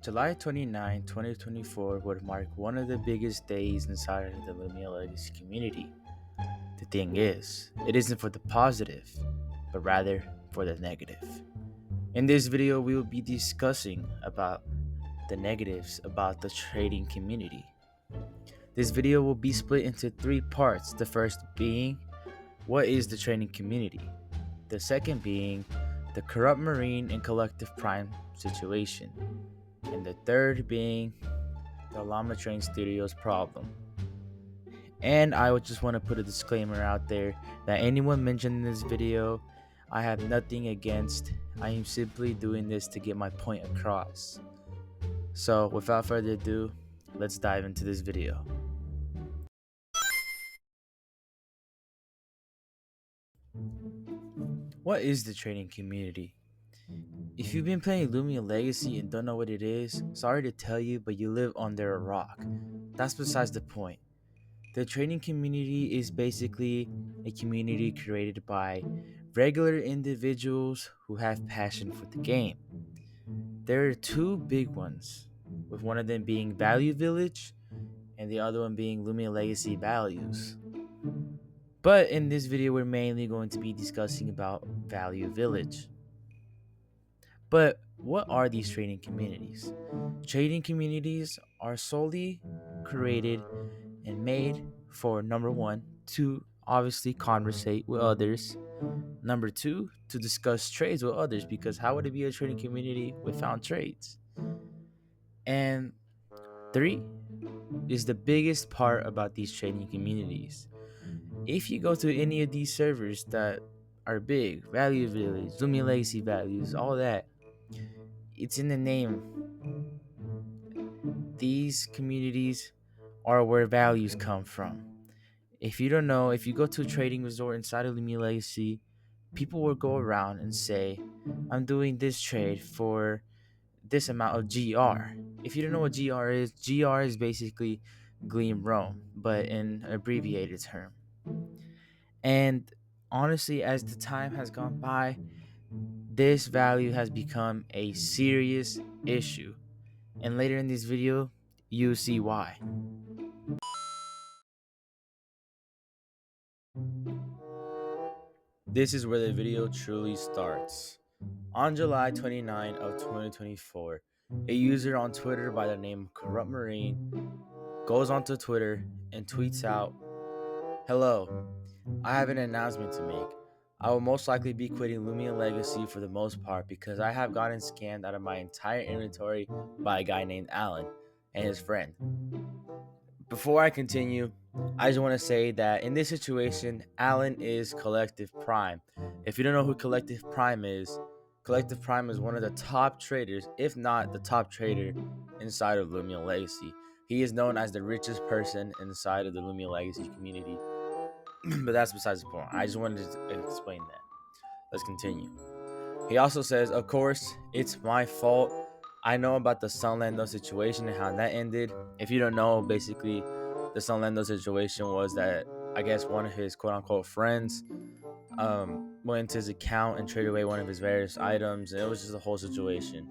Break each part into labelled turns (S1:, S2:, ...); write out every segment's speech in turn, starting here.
S1: July 29, 2024 would mark one of the biggest days inside of the Loomian Legacy community. The thing is, it isn't for the positive, but rather for the negative. In this video, we will be discussing about the negatives about the trading community. This video will be split into three parts. The first being, what is the trading community? The second being, the corrupt marine and collective prime situation. And the third being, the Llama Train Studios problem. And I would just want to put a disclaimer out there that anyone mentioned in this video, I have nothing against. I am simply doing this to get my point across. So without further ado, let's dive into this video. What is the trading community? If you've been playing Loomian Legacy and don't know what it is, sorry to tell you, but you live under a rock. That's besides the point. The trading community is basically a community created by regular individuals who have passion for the game. There are two big ones, with one of them being Value Village and the other one being Loomian Legacy Values. But in this video, we're mainly going to be discussing about Value Village. But what are these trading communities? Trading communities are solely created and made for number one, to obviously conversate with others. Number two, to discuss trades with others, because how would it be a trading community without trades? And three is the biggest part about these trading communities. If you go to any of these servers that are big, Value Village, Loomian Legacy Values, all that, it's in the name. These communities are where values come from. If you don't know, if you go to a trading resort inside of Loomian Legacy, people will go around and say, I'm doing this trade for this amount of GR. If you don't know what GR is basically Gleam Rome, but in an abbreviated term. And honestly, as the time has gone by, this value has become a serious issue. And later in this video, you'll see why. This is where the video truly starts. On July 29 of 2024, a user on Twitter by the name Corrupt Marine goes onto Twitter and tweets out, "Hello, I have an announcement to make. I will most likely be quitting Loomian Legacy for the most part because I have gotten scammed out of my entire inventory by a guy named Alan and his friend. Before I continue, I just want to say that in this situation, Alan is Collective Prime. If you don't know who Collective Prime is one of the top traders, if not the top trader inside of Loomian Legacy. He is known as the richest person inside of the Loomian Legacy community. But that's besides the point. I just wanted to explain that. Let's continue. He also says, of course, it's my fault. I know about the Sunlando situation and how that ended. If you don't know, basically, the Sunlando situation was that I guess one of his quote unquote friends went into his account and traded away one of his various items, and it was just a whole situation.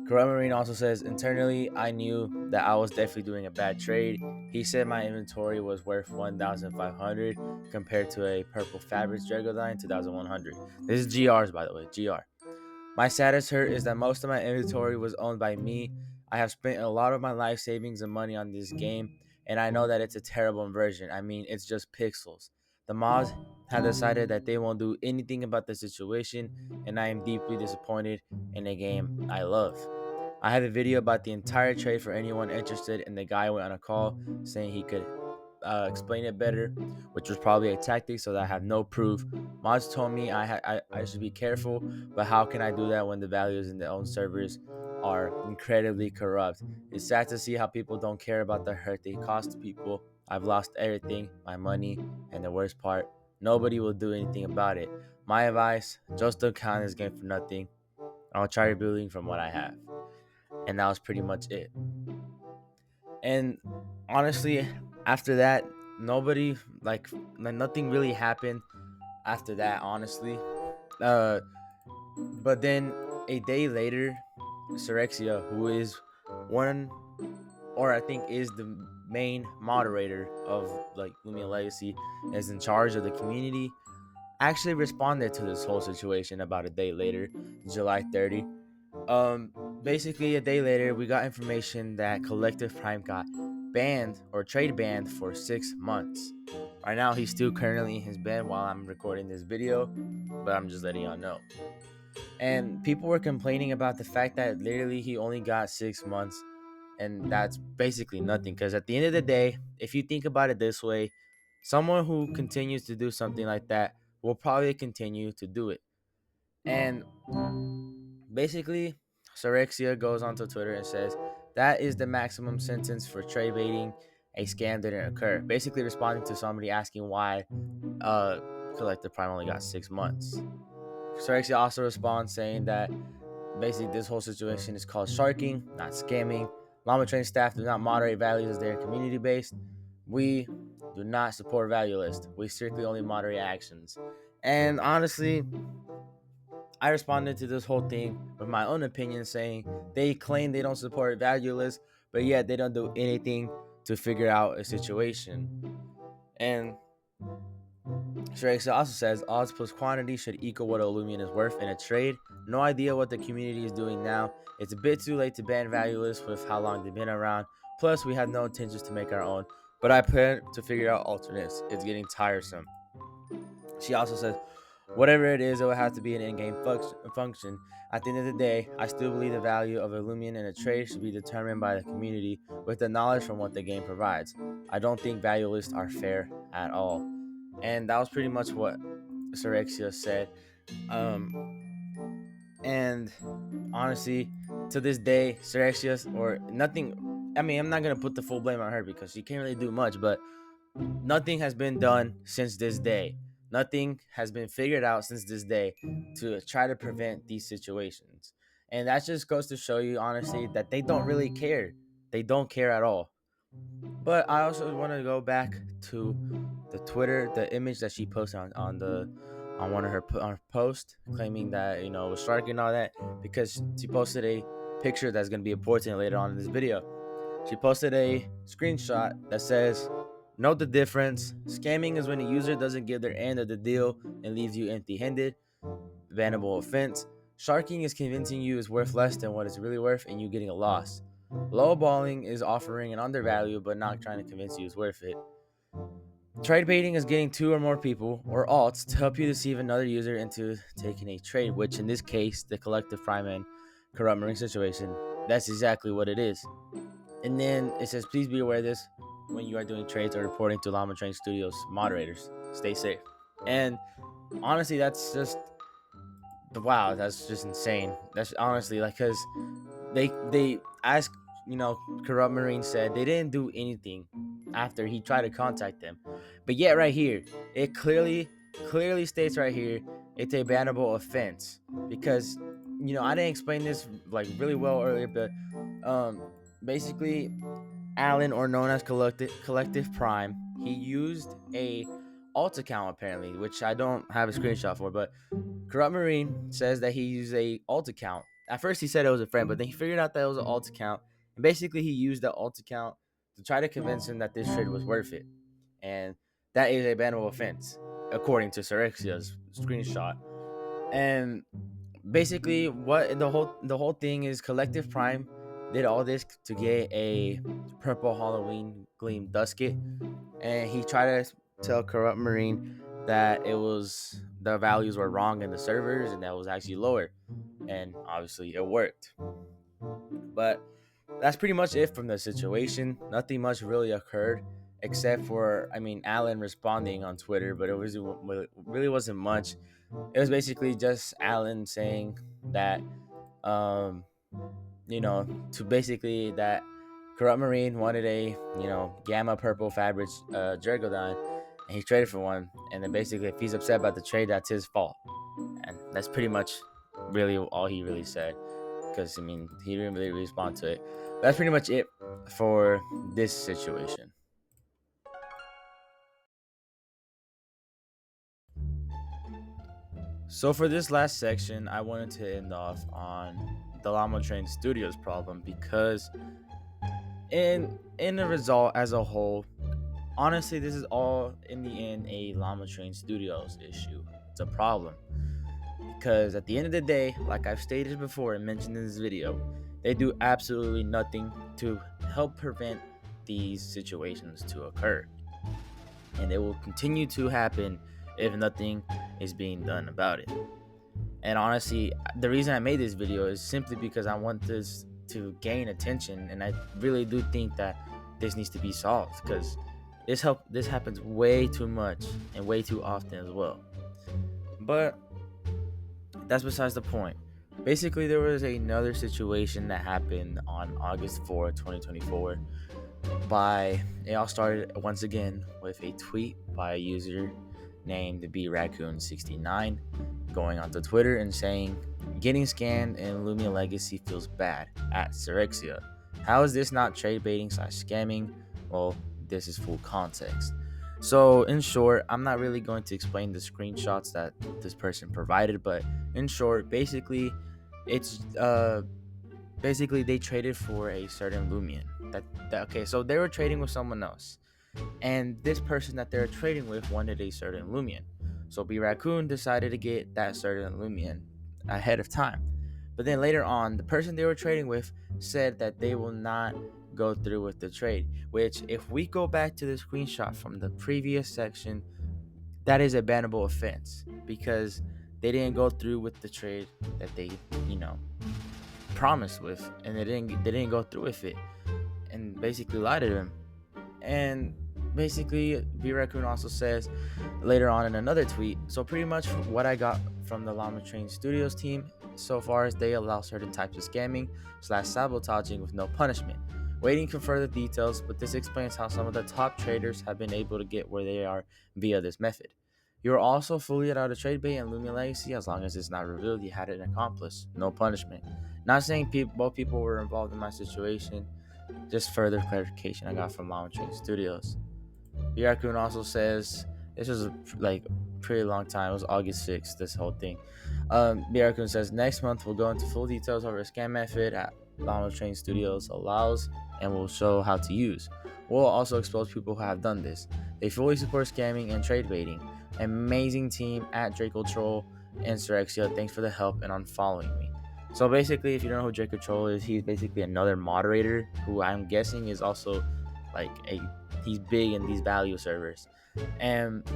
S1: Marine also says, internally, I knew that I was definitely doing a bad trade. He said my inventory was worth 1,500 compared to a purple fabrics Dragodine 2,100. This is GRs, by the way, GR. My saddest hurt is that most of my inventory was owned by me. I have spent a lot of my life savings and money on this game, and I know that it's a terrible inversion. I mean, it's just pixels. The mods have decided that they won't do anything about the situation, and I am deeply disappointed in a game I love. I have a video about the entire trade for anyone interested, and the guy went on a call saying he could explain it better, which was probably a tactic so that I have no proof. Mods told me I should be careful, but how can I do that when the values in their own servers are incredibly corrupt? It's sad to see how people don't care about the hurt they cost people. I've lost everything, my money, and the worst part, nobody will do anything about it. My advice, just don't count this game for nothing. I'll try rebuilding from what I have. And that was pretty much it. And honestly, after that, nobody nothing really happened after that, honestly. But then a day later, Syrexia, who is one, or I think is the main moderator of like Loomian Legacy, is in charge of the community, actually responded to this whole situation about a day later, July 30. Basically a day later, we got information that Collective Prime got banned or trade banned for 6 months. Right now, he's still currently in his ban while I'm recording this video, but I'm just letting y'all know. And people were complaining about the fact that literally he only got 6 months, and that's basically nothing. Because at the end of the day, if you think about it this way, someone who continues to do something like that will probably continue to do it. And basically, Sorexia goes onto Twitter and says that is the maximum sentence for trade baiting. A scam didn't occur. Basically, responding to somebody asking why uh, Collective Prime only got 6 months. Sorexia also responds saying that basically this whole situation is called sharking, not scamming. Llama Train staff do not moderate values as they are community based. We do not support value list. We strictly only moderate actions. And honestly, I responded to this whole thing with my own opinion, saying they claim they don't support value lists, but yet they don't do anything to figure out a situation. And Shrek also says odds plus quantity should equal what a Loomian is worth in a trade. No idea what the community is doing now. It's a bit too late to ban value lists with how long they've been around. Plus, we have no intentions to make our own, but I plan to figure out alternates. It's getting tiresome. She also says, whatever it is, it will have to be an in-game function. At the end of the day, I still believe the value of a Lumion in a trade should be determined by the community with the knowledge from what the game provides. I don't think value lists are fair at all. And that was pretty much what Syrexia said. And honestly, to this day, Syrexia or nothing. I mean, I'm not gonna put the full blame on her because she can't really do much, but nothing has been done since this day. Nothing has been figured out since this day to try to prevent these situations. And that just goes to show you, honestly, that they don't really care. They don't care at all. But I also want to go back to the Twitter, the image that she posted on one of her on her posts, claiming that it was shark and all that, because she posted a picture that's going to be important later on in this video. She posted a screenshot that says, note the difference. Scamming is when a user doesn't give their end of the deal and leaves you empty handed. Bannable offense. Sharking is convincing you is worth less than what it's really worth and you getting a loss. Lowballing is offering an undervalue but not trying to convince you it's worth it. Trade baiting is getting two or more people, or alts, to help you deceive another user into taking a trade, which in this case, the Collective Prime and Corrupt Marine situation, that's exactly what it is. And then it says, please be aware of this when you are doing trades or reporting to Llama Train Studios moderators. Stay safe. And honestly, that's just wow. That's just insane. That's honestly like because they asked, Corrupt Marine said they didn't do anything after he tried to contact them, but yet right here it clearly states right here it's a bannable offense because I didn't explain this like really well earlier, but basically Alan, or known as Collective Prime, he used a alt account apparently, which I don't have a screenshot for, but Corrupt Marine says that he used a alt account. At first he said it was a friend, but then he figured out that it was an alt account, and basically he used the alt account to try to convince him that this trade was worth it, and that is a bannable offense according to Syrexia's screenshot. And basically what the whole thing is, Collective Prime did all this to get a purple Halloween gleam dusket, and he tried to tell Corrupt Marine that it was the values were wrong in the servers and that was actually lower, and obviously it worked. But that's pretty much it from the situation. Nothing much really occurred except for, Alan responding on Twitter, but really wasn't much. It was basically just Alan saying that, um, to basically that Corrupt Marine wanted a, gamma purple fabric Jergodon, and he traded for one. And then basically, if he's upset about the trade, that's his fault. And that's pretty much really all he really said. Because, he didn't really respond to it. But that's pretty much it for this situation. So for this last section, I wanted to end off on the Llama Train Studios problem because in the result as a whole, honestly, this is all in the end a Llama Train Studios issue. It's a problem because at the end of the day, like I've stated before and mentioned in this video, they do absolutely nothing to help prevent these situations to occur, and it will continue to happen if nothing is being done about it. And honestly, the reason I made this video is simply because I want this to gain attention, and I really do think that this needs to be solved because this happens way too much and way too often as well. But that's besides the point. Basically, there was another situation that happened on August 4th, 2024. It all started once again with a tweet by a user named braccoon69 going onto Twitter and saying, "Getting scanned in Loomian Legacy feels bad at Syrexia. How is this not trade baiting / scamming? Well, this is full context." So in short, I'm not really going to explain the screenshots that this person provided, but in short, it's basically they traded for a certain Loomian. Okay, so they were trading with someone else, and this person that they're trading with wanted a certain Loomian. So B Raccoon decided to get that certain Loomian ahead of time. But then later on, the person they were trading with said that they will not go through with the trade. Which, if we go back to the screenshot from the previous section, that is a bannable offense because they didn't go through with the trade that they, you know, promised with, and they didn't go through with it, and basically lied to him. And basically, B Raccoon also says later on in another tweet, so pretty much what I got from the Llama Train Studios team so far is they allow certain types of scamming / sabotaging with no punishment. Waiting for further details, but this explains how some of the top traders have been able to get where they are via this method. You are also fully allowed to trade bait and Loomian Legacy as long as it's not revealed you had an accomplice. No punishment. Not saying both people were involved in my situation, just further clarification I got from Llama Train Studios. Raccoon also says this was like pretty long time. It was August 6th. This whole thing. Raccoon says next month we'll go into full details over a scam method at Llama Train Studios allows, and we'll show how to use. We'll also expose people who have done this. They fully support scamming and trade baiting. Amazing team at Draco Troll and Syrexia. Thanks for the help and on following me. So basically, if you don't know who Draco Troll is, he's basically another moderator who I'm guessing is also like he's big in these value servers. And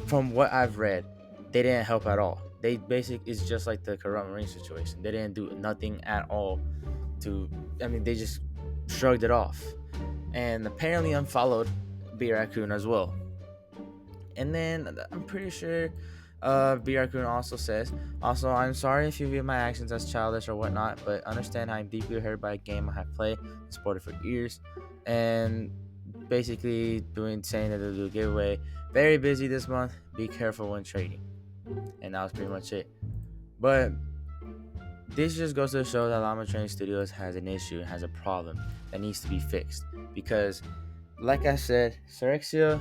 S1: from what I've read, they didn't help at all. They basically it's just like the Corrupt Marine situation. They didn't do nothing at all they just shrugged it off. And apparently unfollowed B Raccoon as well. And then I'm pretty sure B Raccoon also says, also, I'm sorry if you view my actions as childish or whatnot, but understand I'm deeply hurt by a game I have played and supported for years. And basically saying that they'll do a giveaway. Very busy this month. Be careful when trading. And that was pretty much it. But this just goes to show that Llama Train Studios has an issue, has a problem that needs to be fixed. Because, like I said, Syrexia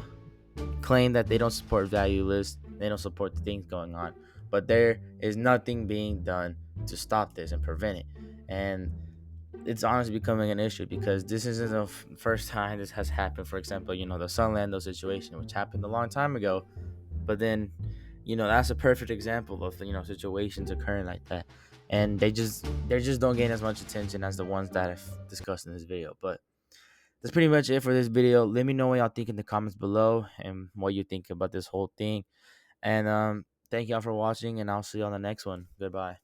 S1: claim that they don't support value lists, they don't support the things going on, but there is nothing being done to stop this and prevent it. And it's honestly becoming an issue because this isn't the first time this has happened. For example, the Sunlando situation, which happened a long time ago, but then that's a perfect example of situations occurring like that, and they just don't gain as much attention as the ones that I've discussed in this video. But that's pretty much it for this video. Let me know what y'all think in the comments below and what you think about this whole thing. And thank y'all for watching, and I'll see you on the next one. Goodbye.